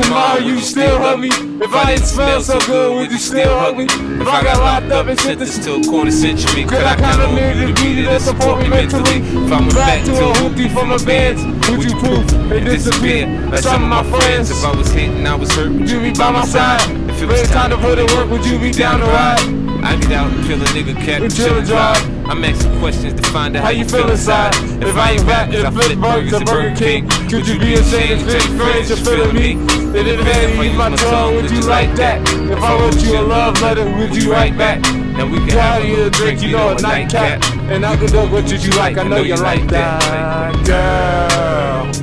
tomorrow, you still hug me. If I didn't smell so good, would you still hug me? If I got locked up and sentenced to a quarter century, could I count on you to be there to support me mentally? If I went back to a hoopty for my bands, would you prove they disappear like some of my friends? If I was hitting, I was hurt, would you be by my side? If it was time to put in work, would you be down to ride? I get out and kill a nigga cat and chill and drive. I'm asking questions to find out how you feel inside. If I ain't back in the flip burgers at Burger King, could you be ashamed to take friends you're feeling me? If it had to use my tongue, would you like that? If I wrote you a love letter, would you write back? Now we can have a drink, you know, a nightcap. And I could know what you like, I know you like that, girl.